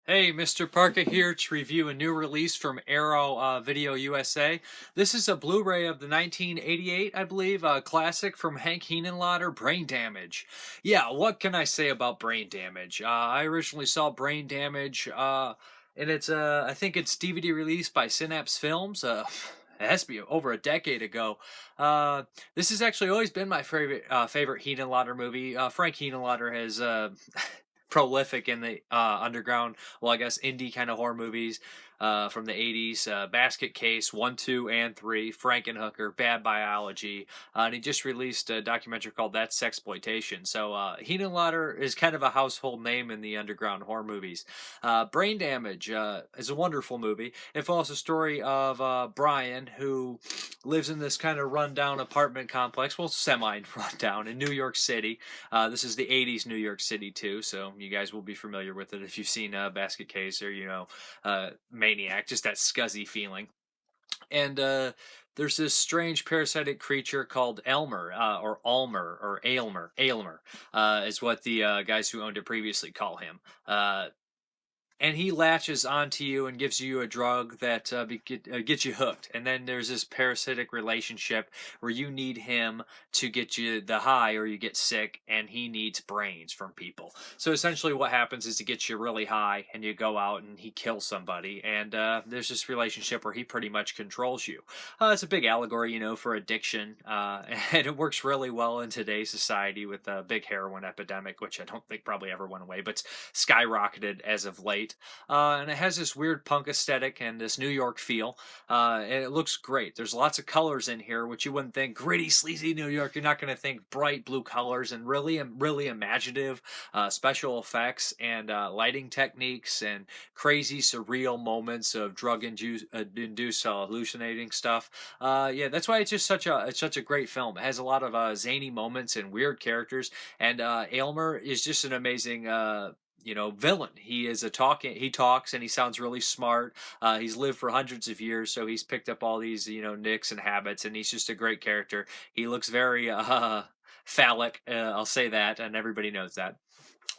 Hey, Mrparka here to review a new release from Arrow Video USA. This is a Blu-ray of the 1988, I believe, classic from Hank Henenlotter, Brain Damage. Yeah, what can I say about Brain Damage? I originally saw Brain Damage, and I think it's DVD released by Synapse Films. It has to be over a decade ago. Uh, this has actually always been my favorite Henenlotter movie. Frank Henenlotter has prolific in the underground, well, I guess indie kind of horror movies from the 80s. Basket Case 1, 2, and 3, Frankenhooker, Bad Biology, and he just released a documentary called That's Sexploitation. So Henenlotter is kind of a household name in the underground horror movies. Brain Damage is a wonderful movie. It follows the story of Brian, who lives in this kind of rundown apartment complex, well, semi rundown in New York City. This is the 80s New York City, too, so you guys will be familiar with it if you've seen Basket Case or, Maniac, just that scuzzy feeling. And there's this strange parasitic creature called Elmer, or Almer, or Aylmer, is what the guys who owned it previously call him. And he latches onto you and gives you a drug that gets you hooked. And then there's this parasitic relationship where you need him to get you the high or you get sick, and he needs brains from people. So essentially what happens is he gets you really high and you go out and he kills somebody, and there's this relationship where he pretty much controls you. It's a big allegory, for addiction, and it works really well in today's society with a big heroin epidemic, which I don't think probably ever went away, but skyrocketed as of late. And it has this weird punk aesthetic and this New York feel, and it looks great. There's lots of colors in here, which you wouldn't think gritty, sleazy New York. You're not going to think bright blue colors, and really imaginative special effects and lighting techniques and crazy, surreal moments of drug-induced hallucinating stuff. Yeah, that's why it's such a great film. It has a lot of zany moments and weird characters, and Aylmer is just an amazing villain. He talks and he sounds really smart. He's lived for hundreds of years, so he's picked up all these nicks and habits, and he's just a great character. He looks very phallic, I'll say that, and everybody knows that.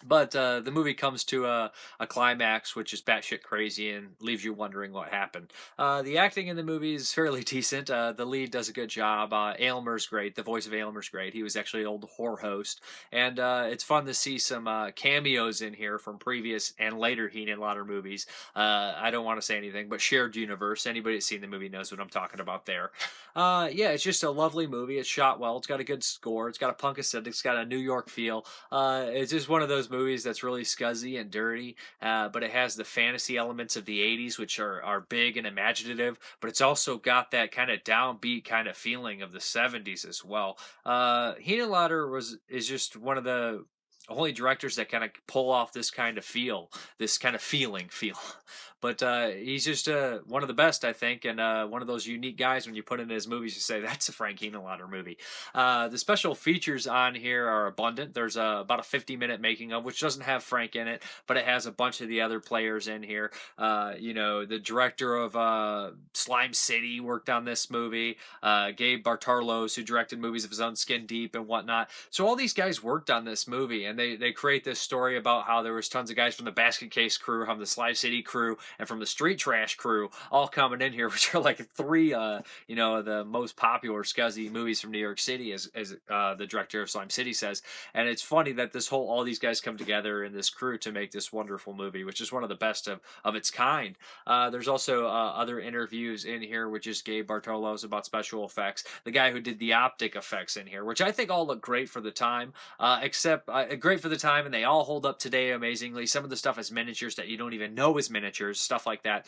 But the movie comes to a climax, which is batshit crazy and leaves you wondering what happened. The acting in the movie is fairly decent. The lead does a good job. Aylmer's great. The voice of Aylmer's great. He was actually an old horror host. And it's fun to see some cameos in here from previous and later Henenlotter movies. I don't want to say anything, but shared universe. Anybody that's seen the movie knows what I'm talking about there. Yeah, it's just a lovely movie. It's shot well. It's got a good score. It's got a punk aesthetic. It's got a New York feel. It's just one of those movies that's really scuzzy and dirty, but it has the fantasy elements of the 80s, which are big and imaginative, but it's also got that kind of downbeat kind of feeling of the 70s as well. Is just one of the only directors that kind of pull off this kind of this kind of feel. But he's just one of the best, I think, and one of those unique guys. When you put in his movies, you say that's a Frank Henenlotter movie. The special features on here are abundant. There's about a 50-minute making of, which doesn't have Frank in it, but it has a bunch of the other players in here. The director of Slime City worked on this movie. Gabe Bartalos, who directed movies of his own, Skin Deep and whatnot. So all these guys worked on this movie, and they create this story about how there was tons of guys from the Basket Case crew, from the Slime City crew, and from the Street Trash crew, all coming in here, which are like three, the most popular scuzzy movies from New York City, as the director of Slime City says. And it's funny that all these guys come together in this crew to make this wonderful movie, which is one of the best of its kind. There's also other interviews in here, which is Gabe Bartalos about special effects, the guy who did the optic effects in here, which I think all look great for the time, except great for the time, and they all hold up today amazingly. Some of the stuff is miniatures that you don't even know is miniatures, stuff like that.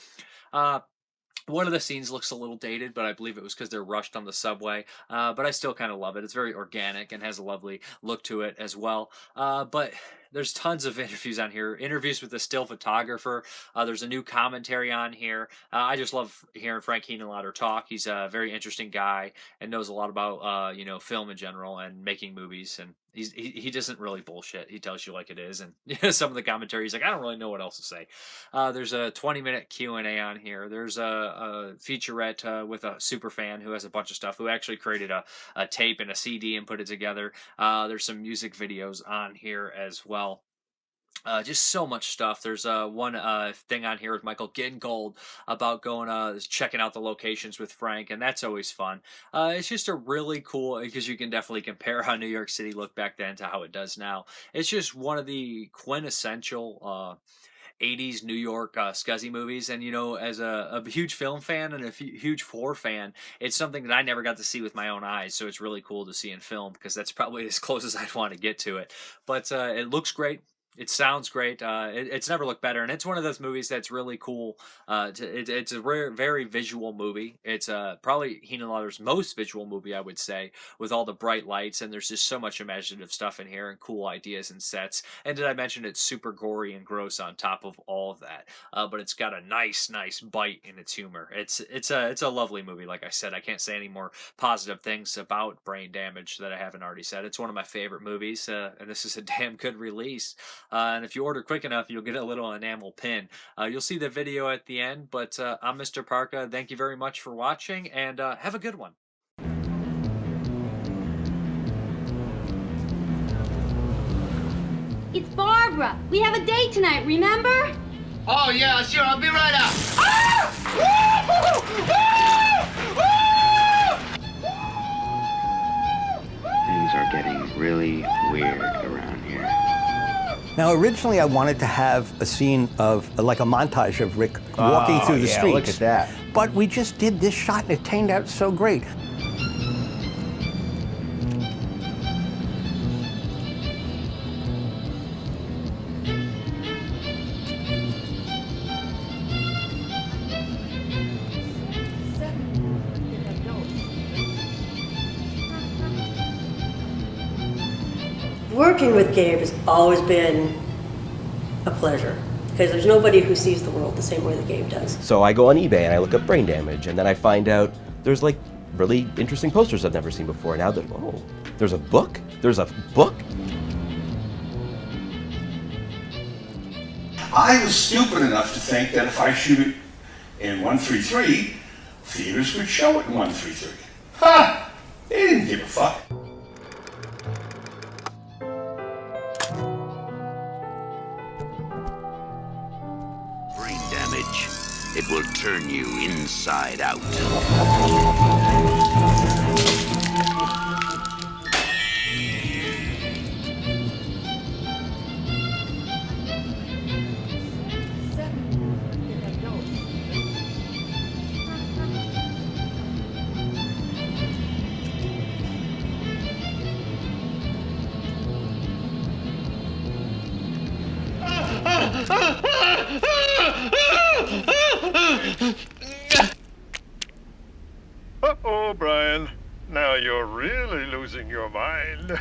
One of the scenes looks a little dated, but I believe it was because they're rushed on the subway. But I still kind of love it. It's very organic and has a lovely look to it as well. But there's tons of interviews on here. Interviews with the still photographer. There's a new commentary on here. I just love hearing Frank Henenlotter talk. He's a very interesting guy and knows a lot about film in general and making movies. And he doesn't really bullshit. He tells you like it is. And some of the commentary, he's like, I don't really know what else to say. There's a 20-minute Q&A on here. There's a featurette with a super fan who has a bunch of stuff, who actually created a tape and a CD and put it together. There's some music videos on here as well. Just so much stuff. There's one thing on here with Michael Gingold about going checking out the locations with Frank, and that's always fun. It's just a really cool because you can definitely compare how New York City looked back then to how it does now. It's just one of the quintessential 80s New York scuzzy movies. And, you know, as a huge film fan and a huge horror fan, it's something that I never got to see with my own eyes. So it's really cool to see in film because that's probably as close as I'd want to get to it. But it looks great. It sounds great. It's never looked better, and it's one of those movies that's really cool. It's a rare, very visual movie. It's probably Henenlotter's most visual movie, I would say, with all the bright lights, and there's just so much imaginative stuff in here and cool ideas and sets. And did I mention it's super gory and gross on top of all of that? But it's got a nice bite in its humor. It's a lovely movie. Like I said, I can't say any more positive things about Brain Damage that I haven't already said. It's one of my favorite movies, and this is a damn good release. And if you order quick enough, you'll get a little enamel pin. You'll see the video at the end, but I'm Mrparka. Thank you very much for watching, and have a good one. It's Barbara. We have a date tonight, remember? Oh, yeah, sure. I'll be right out. Things are getting really weird around here. Now, originally, I wanted to have a scene of, like a montage of Rick walking through the streets. Look at that. But we just did this shot, and it turned out so great. Working with Gabe has always been a pleasure because there's nobody who sees the world the same way that Gabe does. So I go on eBay and I look up Brain Damage, and then I find out there's like really interesting posters I've never seen before. Now that, oh, there's a book? There's a book? I was stupid enough to think that if I shoot it in 133, theaters would show it in 133. Ha! They didn't give a fuck. Brain damage. It will turn you inside out. Uh-oh, Brian. Now you're really losing your mind.